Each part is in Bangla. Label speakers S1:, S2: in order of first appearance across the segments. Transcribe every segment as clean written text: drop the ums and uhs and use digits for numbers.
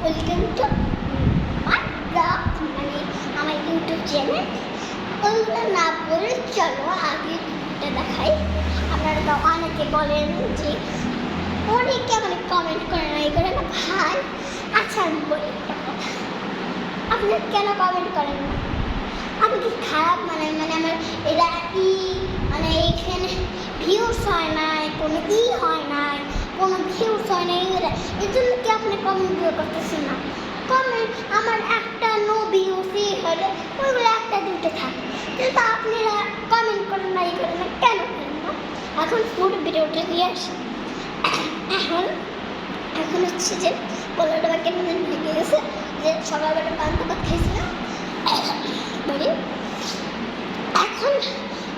S1: ওয়েলকাম টু মাই ব্লগ, মানে আমার ইউটিউব চ্যানেল। ওইগুলো না বলে চলো আগে দেখাই। আপনারা তো অনেকে বলেন যে অনেকে মানে কমেন্ট করে না, এগুলো না ভাই। আচ্ছা আমি বলি একটা কথা, আপনি কেন কমেন্ট করেন না? আমি কি খারাপ মানে আমার এটা মানে এইখানে ভিউস হয় না, কোনো হয় না, কোনো ভিউস হয় না, এই জন্য কি আপনি কমেন্ট করতেছেন না? কমেন্ট আমার একটা নো ভিউসই হলে ওইগুলো একটা দুটো থাকে, কিন্তু আপনারা কমেন্ট করেন না, এই করেন না, কেন করেন না? এখন পুরো ভিডিওটা দিয়ে আসি। এখন হচ্ছে যে পোলাটা বা কেন ভেঙে গেছে, যে সকালবেলা পান্তা ভাত খাইছিলাম বলি। এখন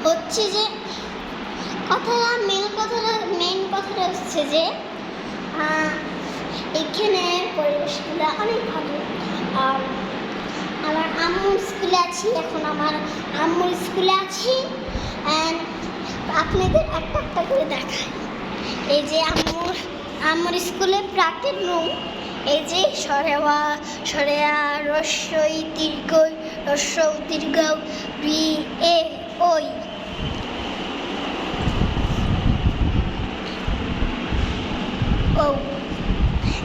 S1: হচ্ছে যে মেন কথাটা হচ্ছে যে এখানে পরিবেশগুলো অনেক ভালো। আর আমার আম্মুর স্কুলে আছি, এখন আমার আম্মুর স্কুলে আছি। অ্যান্ড আপনাদের একটা একটা করে দেখায়। এই যে আম্মুর স্কুলে প্রাকের রুম, এই যে সরেয়া রস্যই দীর্ঘ রস্য দীর্ঘ রি এ ওই। ও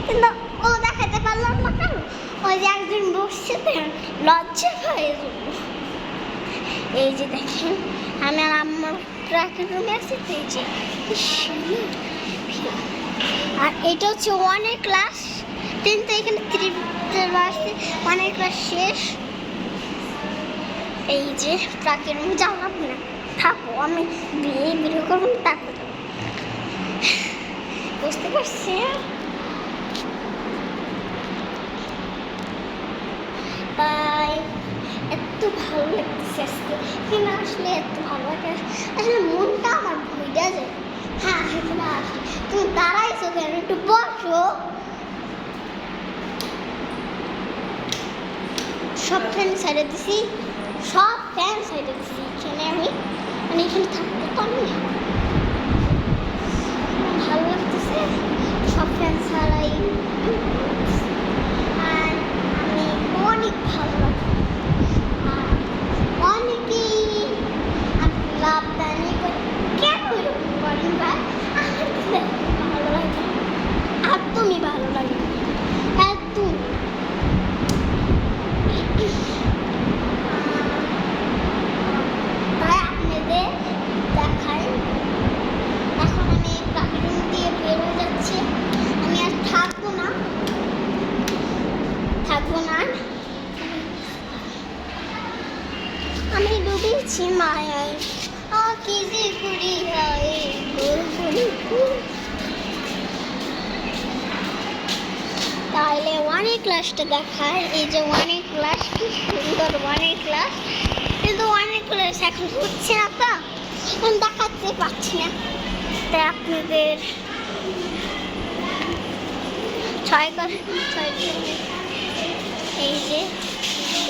S1: কিন্তু ও দেখাতে পারলাম না কেন? ওই যে একজন বসছে তো, লজ্জা হয়ে গেল। এই যে দেখেন আমি আর আম্মার প্রাকের রুমে আছি, তো এই যে। আর এটা হচ্ছে 1 ক্লাস, কিন্তু এখানে 3 আসছে, 1 ক্লাস শেষ। এই যে প্রাকের রুম যাওয়াব না, থাকো, আমি ভিডিও করবো, থাকো। বুঝতে পারছি। তাই এত ভালো লাগতেছে আজকে, কেন আসলে এত ভালো লাগে, আসলে মনটা আমার ভুইটা যায়। হ্যাঁ তুমি দাঁড়াইছো কেন? একটু বসো। সব ফ্যান সাইডে দিছি, এখানে আমি মানে এখানে থাকবো তো আমি, ভালো লাগতেছে সব ফ্যান ছাড়াই। আর আমি অনেক ভালো লাগে। আর অনেকেই লাভদানি করে, কেন এরকম করেন ভাই? আমার ভালো লাগে, একদমই ভালো লাগে, একদম। তাই আপনাদের দেখাই। এখন আমি প্রাকৃতিক রুম দিয়ে বের হয়ে যাচ্ছি, আমি আর থাকবো না। আমি ডুবেছি মায়ায়, কি যে করি তাহলে 1 ক্লাসটা দেখায়। এই যে 1 ক্লাস, কি সুন্দর 1 ক্লাস, কিন্তু 1 ক্লাস এখন হচ্ছে না, তো এখন দেখাতে পারছি না। তাই আপনাদের 6 এই যে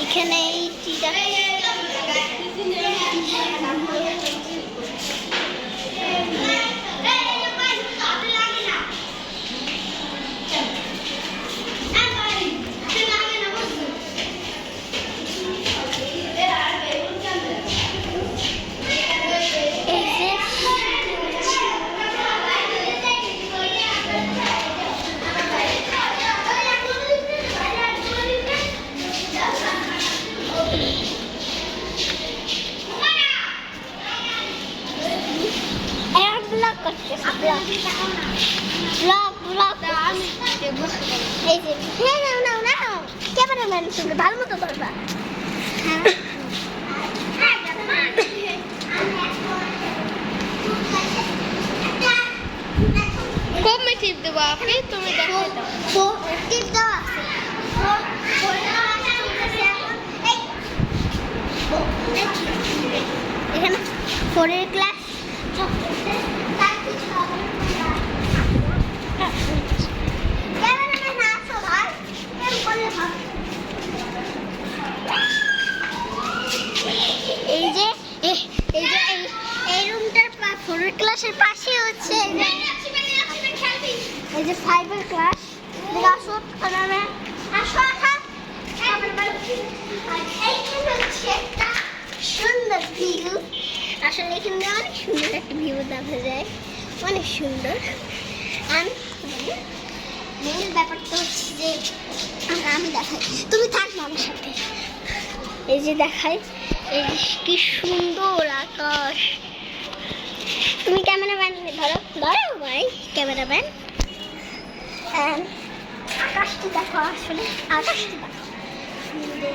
S1: এখানে এই টিটা ক্যামেরাম্যান তুমি ভালো মতো করবা।
S2: কমে টিপ দেবো আপনি, তুমি দেখো
S1: টিপ দেওয়া আছে। এখানে 4 ক্লাস এই রুমটার 4 ক্লাসের পাশে হচ্ছে এই যে 5 ক্লাস। আসো বাঁধা যায়, অনেক সুন্দর। আর মেন ব্যাপারটা হচ্ছে যে আমি দেখাই, তুমি থাকবো আমার সাথে। এই যে দেখাই, এই যে কি সুন্দর আকাশ। তুমি ক্যামেরাম্যান ধরো, ধরো ভাই ক্যামেরাম্যান। আকাশটি দেখো, আসলে আকাশটি দেখো সুন্দর।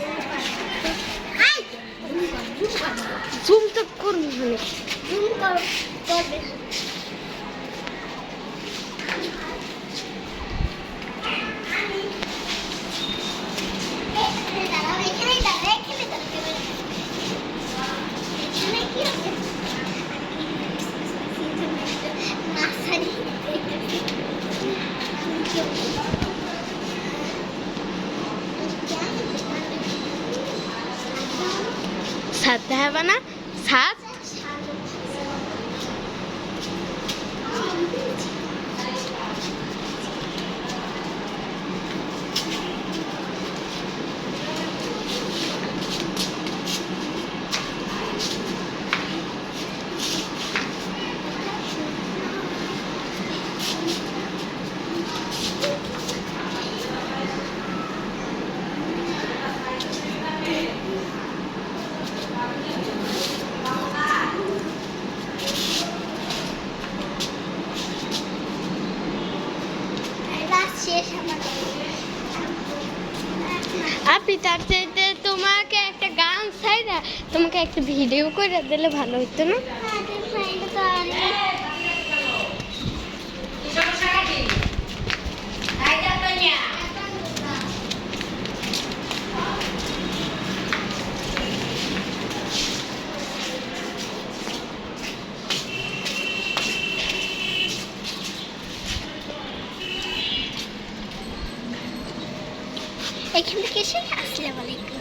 S2: জুম তো করবো মানে
S1: জুম করবে। দাঁড়াও, এখানেই দাঁড়াও, এখানে দাঁড়াও। এখানে কি আছে? মাছারি
S2: ছাদ দেখাবা না? ছাদ
S1: শেষ আমার।
S2: আপনি তার চাইতে তোমাকে একটা গান ছাইরা তোমাকে একটা ভিডিও করে দিলে ভালো হতো না?
S1: এখান থেকে এসে আসসালামু আলাইকুম।